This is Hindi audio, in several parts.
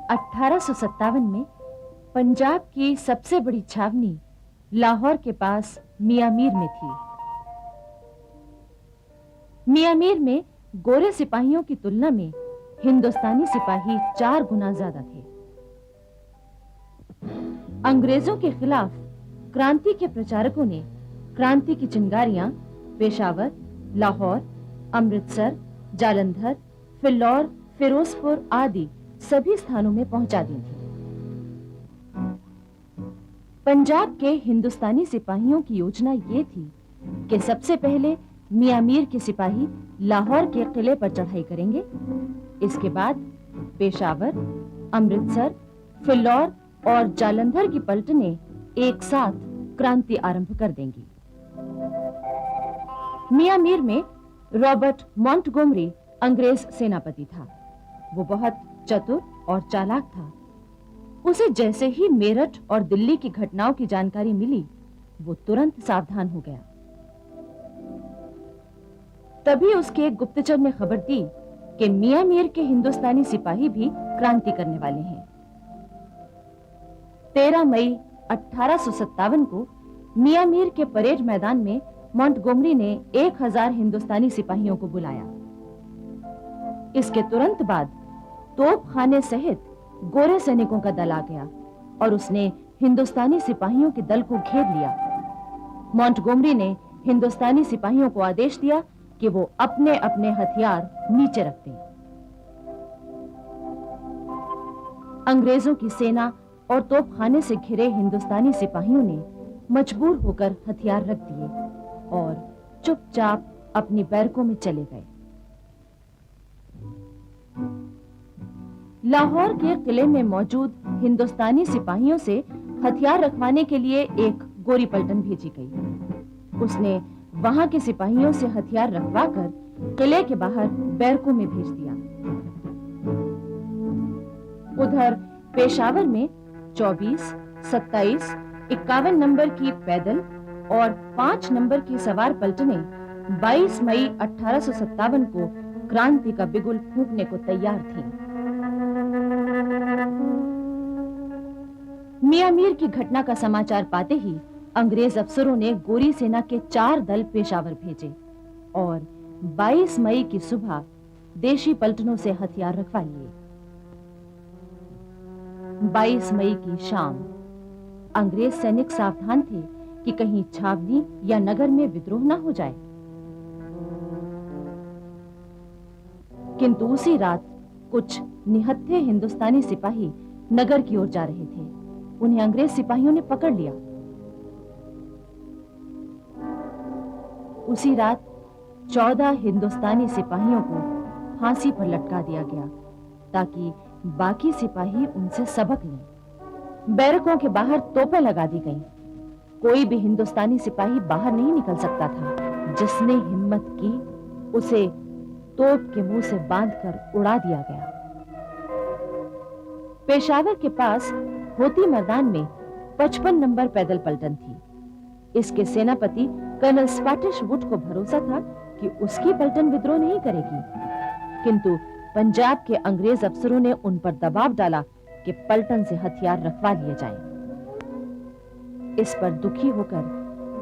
1857 में पंजाब की सबसे बड़ी छावनी लाहौर के पास मियां मीर में थी। मियां मीर में गोरे सिपाहियों की तुलना में हिंदुस्तानी सिपाही 4 गुना ज्यादा थे। अंग्रेजों के खिलाफ क्रांति के प्रचारकों ने क्रांति की चिंगारियां पेशावर, लाहौर, अमृतसर, जालंधर, फिल्लौर, फिरोजपुर आदि सभी स्थानों में पहुंचा दी थी। पंजाब के हिंदुस्तानी सिपाहियों की योजना ये थी कि सबसे पहले मियां मीर के सिपाही लाहौर के किले पर चढ़ाई करेंगे। इसके बाद पेशावर, अमृतसर, फिल्लौर और जालंधर की पलटनें एक साथ क्रांति आरंभ कर देंगी। मियां मीर में रॉबर्ट मॉन्टगोमरी अंग्रेज सेनापति था। वो बहुत चतुर और चालाक था। उसे जैसे ही मेरठ और दिल्ली की घटनाओं की जानकारी मिली, वो तुरंत सावधान हो गया। तभी उसके एक गुप्तचर ने खबर दी कि मियां मीर के हिंदुस्तानी सिपाही भी क्रांति करने वाले हैं। 13 मई 1857 को मियां मीर के परेड मैदान में मॉन्टगोमरी ने 1000 हिंदुस्तानी सिपाहियों को बुलाया। इसके तुरंत बाद तोपखाने सहित गोरे सैनिकों का दल आ गया और उसने हिंदुस्तानी सिपाहियों के दल को घेर लिया। मॉन्टगोमरी ने हिंदुस्तानी सिपाहियों को आदेश दिया कि वो अपने अपने हथियार नीचे रख दें। अंग्रेजों की सेना और तोपखाने से घिरे हिंदुस्तानी सिपाहियों ने मजबूर होकर हथियार रख दिए और चुपचाप अपनी बैरकों में चले गए। लाहौर के किले में मौजूद हिंदुस्तानी सिपाहियों से हथियार रखवाने के लिए एक गोरी पलटन भेजी गई। उसने वहां के सिपाहियों से हथियार रखवाकर किले के बाहर बैरकों में भेज दिया। उधर पेशावर में 24, 27, 51 नंबर की पैदल और 5 नंबर की सवार पलटनें 22 मई 1857 को क्रांति का बिगुल फूंकने को तैयार थीं। मियां मीर की घटना का समाचार पाते ही अंग्रेज अफसरों ने गोरी सेना के 4 दल पेशावर भेजे और 22 मई की सुबह देशी पलटनों से हथियार रखवा लिए। 22 मई की शाम अंग्रेज सैनिक सावधान थे कि कहीं छावनी या नगर में विद्रोह न हो जाए। किंतु उसी रात कुछ निहत्थे हिंदुस्तानी सिपाही नगर की ओर जा रहे थे। उन्हें अंग्रेज सिपाहियों ने पकड़ लिया। उसी रात 14 हिंदुस्तानी सिपाहियों को फांसी पर लटका दिया गया ताकि बाकी सिपाही उनसे सबक लें। बैरकों के बाहर तोपें लगा दी गईं। कोई भी हिंदुस्तानी सिपाही बाहर नहीं निकल सकता था। जिसने हिम्मत की उसे तोप के मुंह से बांधकर उड़ा दिया गया। पेशावर के पास होती मैदान में 55 नंबर पैदल पलटन थी। इसके सेनापति कर्नल स्कॉटिश वुड को भरोसा था कि उसकी पलटन विद्रोह नहीं करेगी, किंतु पंजाब के अंग्रेज अफसरों ने उन पर दबाव डाला कि पलटन से हथियार रखवा लिए जाएं। इस पर दुखी होकर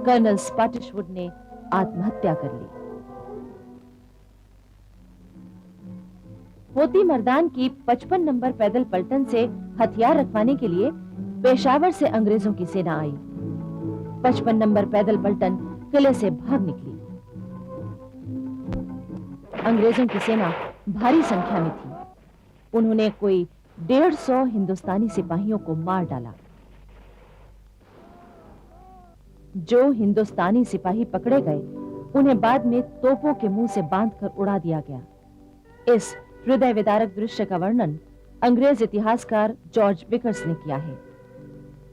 कर्नल स्कॉटिश वुड ने आत्महत्या कर ली। होती मर्दान की 55 नंबर पैदल पलटन से हथियार रखवाने के लिए पेशावर से अंग्रेजों की सेना आई। 55 नंबर पैदल पलटन किले से भाग निकली। अंग्रेजों की सेना भारी संख्या में थी। उन्होंने कोई 150 हिंदुस्तानी सिपाहियों को मार डाला। जो हिंदुस्तानी सिपाही पकड़े गए उन्हें बाद में तोपों के मुंह से बांधकर उड़ा दिया गया। इस हृदय विदारक दृश्य का वर्णन अंग्रेज इतिहासकार जॉर्ज बिकर्स ने किया है।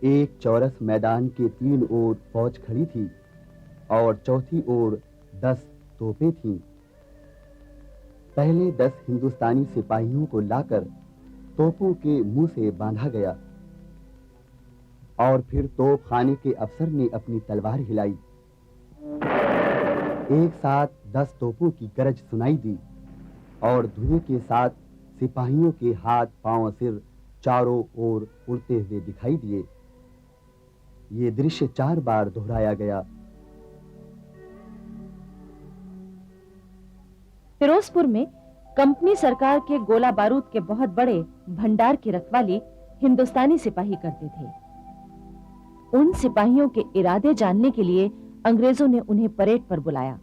एक चौरस मैदान के 3 ओर फौज खड़ी थी और चौथी ओर 10 तोपें थीं। पहले 10 हिंदुस्तानी सिपाहियों को लाकर तोपों के मुंह से बांधा गया और फिर तोप खाने के अफसर ने अपनी तलवार हिलाई। एक साथ 10 तोपों की गरज सुनाई दी और धुएं के साथ सिपाहियों के हाथ, पांव, सिर चारों ओर उड़ते हुए दिखाई दिए। ये दृश्य 4 बार दोहराया गया। फिरोजपुर में कंपनी सरकार के गोला बारूद के बहुत बड़े भंडार की रखवाली हिंदुस्तानी सिपाही करते थे। उन सिपाहियों के इरादे जानने के लिए अंग्रेजों ने उन्हें परेड पर बुलाया।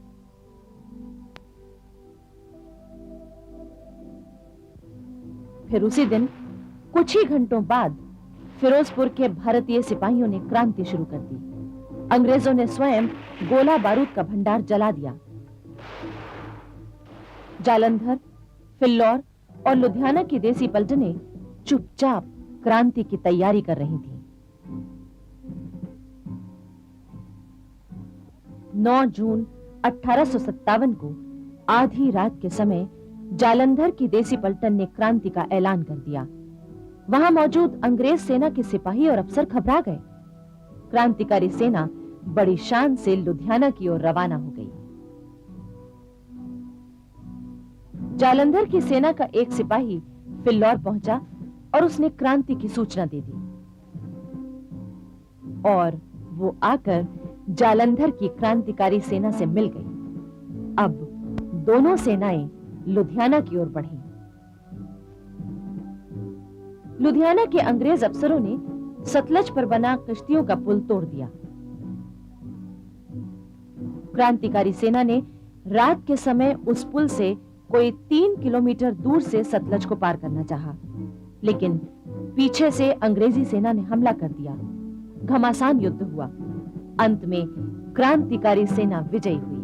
फिर उसी दिन कुछ ही घंटों बाद फिरोजपुर के भारतीय सिपाहियों ने क्रांति शुरू कर दी। अंग्रेजों ने स्वयं गोला बारूद का भंडार जला दिया। जालंधर, फिल्लौर और लुधियाना की देसी पलटनें चुपचाप क्रांति की तैयारी कर रही थीं। 9 जून 1857 को आधी रात के समय जालंधर की देसी पलटन ने क्रांति का ऐलान कर दिया। वहां मौजूद अंग्रेज सेना के सिपाही और अफसर घबरा गए। क्रांतिकारी सेना बड़ी शान से लुधियाना की ओर रवाना हो गई। जालंधर की सेना का एक सिपाही फिल्लौर पहुंचा और उसने क्रांति की सूचना दे दी और वो आकर जालंधर की क्रांतिकारी सेना से मिल गई। अब दोनों सेनाएं लुधियाना की ओर बढ़ी। लुधियाना के अंग्रेज अफसरों ने सतलज पर बना कश्तियों का पुल तोड़ दिया। क्रांतिकारी सेना ने रात के समय उस पुल से कोई 3 किलोमीटर दूर से सतलज को पार करना चाहा, लेकिन पीछे से अंग्रेजी सेना ने हमला कर दिया। घमासान युद्ध हुआ। अंत में क्रांतिकारी सेना विजयी हुई।